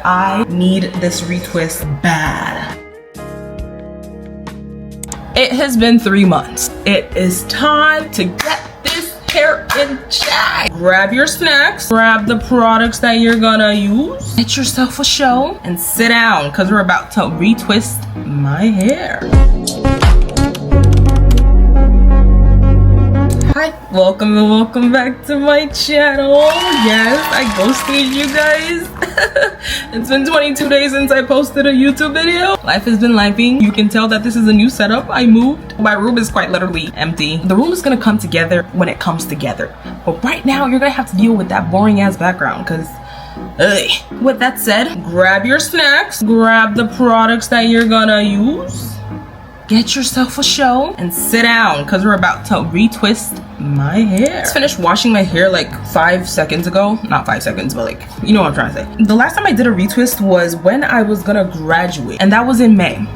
I need this retwist bad. It has been 3 months. It is time to get this hair in check. Grab your snacks, grab the products that you're gonna use, get yourself a show, and sit down because we're about to retwist my hair. Hi, welcome back to my channel. Yes, I ghosted you guys. It's been 22 days since I posted a YouTube video. Life has been lifing. You can tell that this is a new setup. I moved. My room is quite literally empty. The room is gonna come together when it comes together. But right now, you're gonna have to deal with that boring ass background because with that said, grab your snacks, grab the products that you're gonna use, get yourself a show, and sit down because we're about to retwist my hair. I just finished washing my hair like 5 seconds ago. Not 5 seconds, but like, you know what I'm trying to say. The last time I did a retwist was when I was gonna graduate, and that was in May.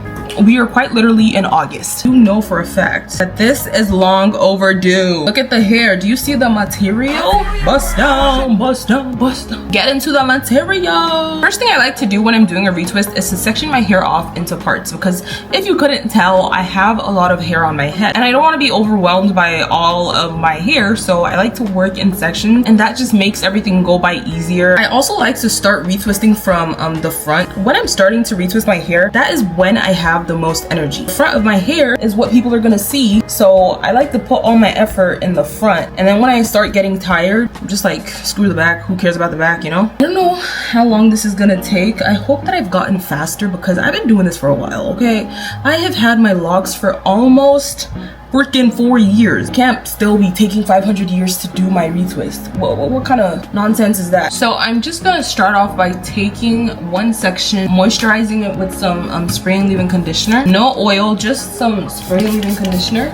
We are quite literally in August. You know for a fact that this is long overdue. Look at the hair. Do you see the material? Bust down, bust down, bust down. Get into the material. First thing I like to do when I'm doing a retwist is to section my hair off into parts, because if you couldn't tell, I have a lot of hair on my head and I don't want to be overwhelmed by all of my hair, so I like to work in sections, and that just makes everything go by easier. I also like to start retwisting from the front. When I'm starting to retwist my hair, that is when I have the most energy. The front of my hair is what people are gonna see, so I like to put all my effort in the front, and then when I start getting tired, I'm just like, screw the back, who cares about the back, you know? I don't know how long this is gonna take. I hope that I've gotten faster because I've been doing this for a while, okay? I have had my locks for almost freaking 4 years. Can't still be taking 500 years to do my retwist. What kind of nonsense is that? So I'm just gonna start off by taking one section, moisturizing it with some spray and leave-in conditioner. No oil, just some spray and leave-in conditioner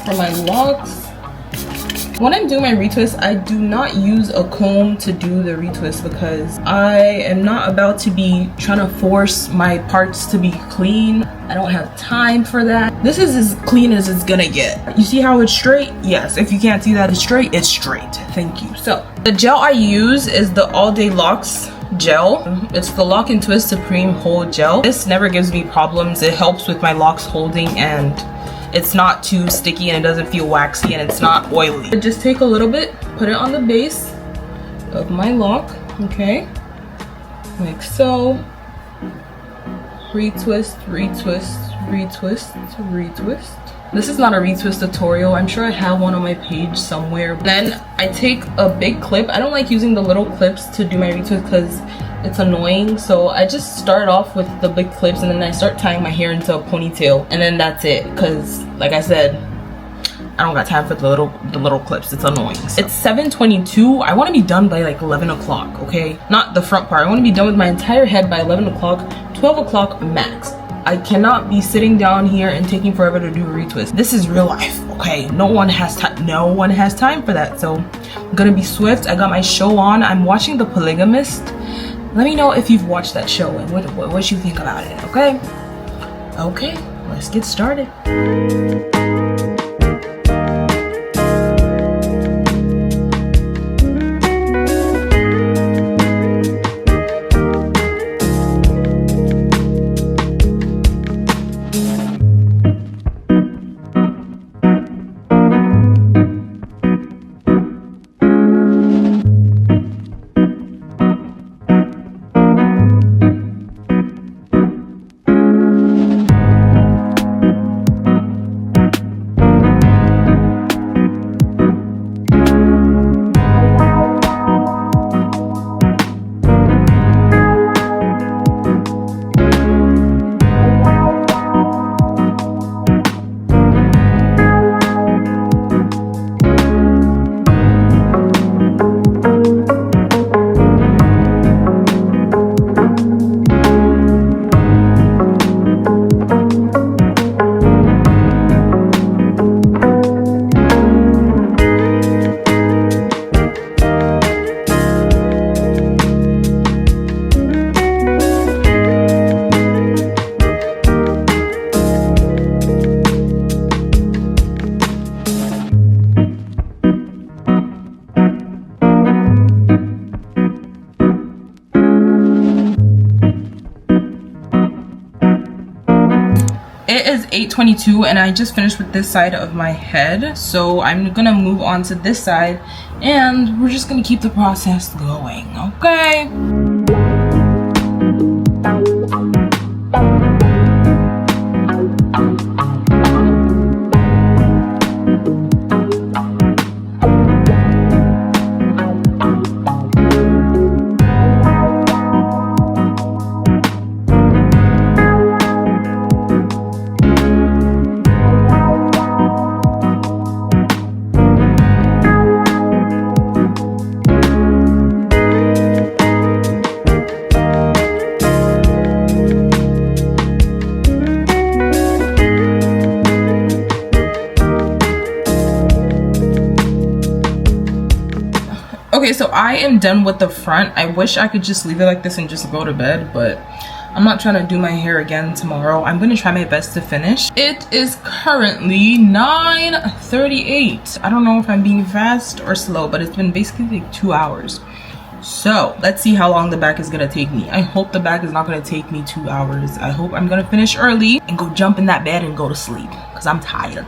for my locks. When I'm doing my retwist, I do not use a comb to do the retwist because I am not about to be trying to force my parts to be clean. I don't have time for that. This is as clean as it's gonna get. You see how it's straight? Yes, if you can't see that it's straight, it's straight. Thank you. So, the gel I use is the All Day Locs gel. It's the Lock and Twist Supreme Hold Gel. This never gives me problems. It helps with my locks holding, and it's not too sticky, and it doesn't feel waxy, and it's not oily. I just take a little bit, put it on the base of my lock, okay? Like so. Retwist, retwist, retwist, retwist. This is not a retwist tutorial. I'm sure I have one on my page somewhere. Then I take a big clip. I don't like using the little clips to do my retwist because it's annoying, so I just start off with the big clips and then I start tying my hair into a ponytail, and then that's it, because like I said, I don't got time for the little clips. It's annoying. So. It's 7:22. I want to be done by like 11 o'clock, okay? Not the front part. I want to be done with my entire head by 11 o'clock, 12 o'clock max. I cannot be sitting down here and taking forever to do a retwist. This is real life, okay? No one has time for that, so I'm gonna be swift. I got my show on. I'm watching The Polygamist. Let me know if you've watched that show and what you think about it, okay? Okay, let's get started. It is 8:22 and I just finished with this side of my head. So I'm gonna move on to this side and we're just gonna keep the process going, okay? Okay, so I am done with the front. I wish I could just leave it like this and just go to bed, but I'm not trying to do my hair again tomorrow. I'm gonna try my best to finish. It is currently 9:38. I don't know if I'm being fast or slow, but it's been basically like 2 hours. So let's see how long the back is gonna take me. I hope the back is not gonna take me 2 hours. I hope I'm gonna finish early and go jump in that bed and go to sleep because I'm tired.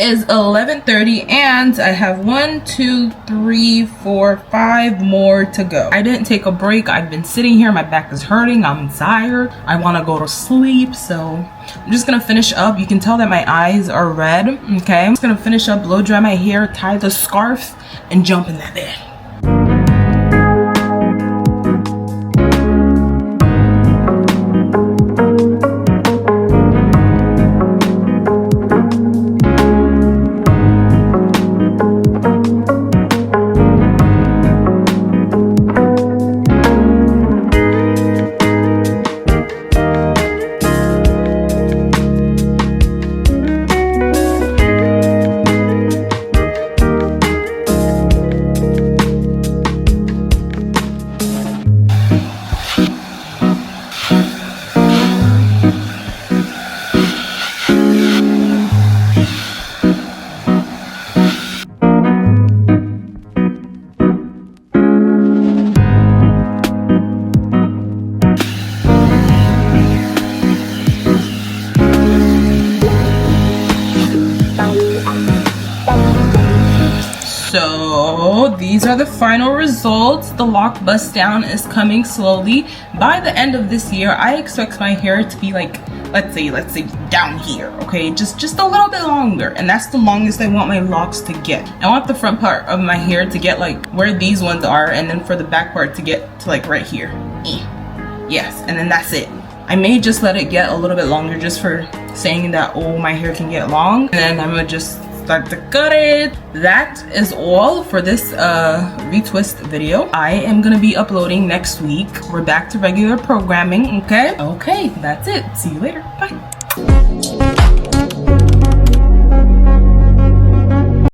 Is 11:30 and I have 1, 2, 3, 4, 5 more to go. I didn't take a break. I've been sitting here, my back is hurting, I'm tired, I want to go to sleep, so I'm just gonna finish up. You can tell that my eyes are red. Okay, I'm just gonna finish up, blow dry my hair, tie the scarf, and jump in that bed. So these are the final results. The lock bust down is coming slowly. By the end of this year, I expect my hair to be like, let's say down here, okay? Just a little bit longer, and that's the longest I want my locks to get. I want the front part of my hair to get like where these ones are, and then for the back part to get to like right here. Yes, and then that's it. I may just let it get a little bit longer just for saying that, oh, my hair can get long, and then I'm gonna just start to cut it. That is all for this retwist video. I am gonna be uploading next week. We're back to regular programming, okay? Okay, that's it. See you later. Bye.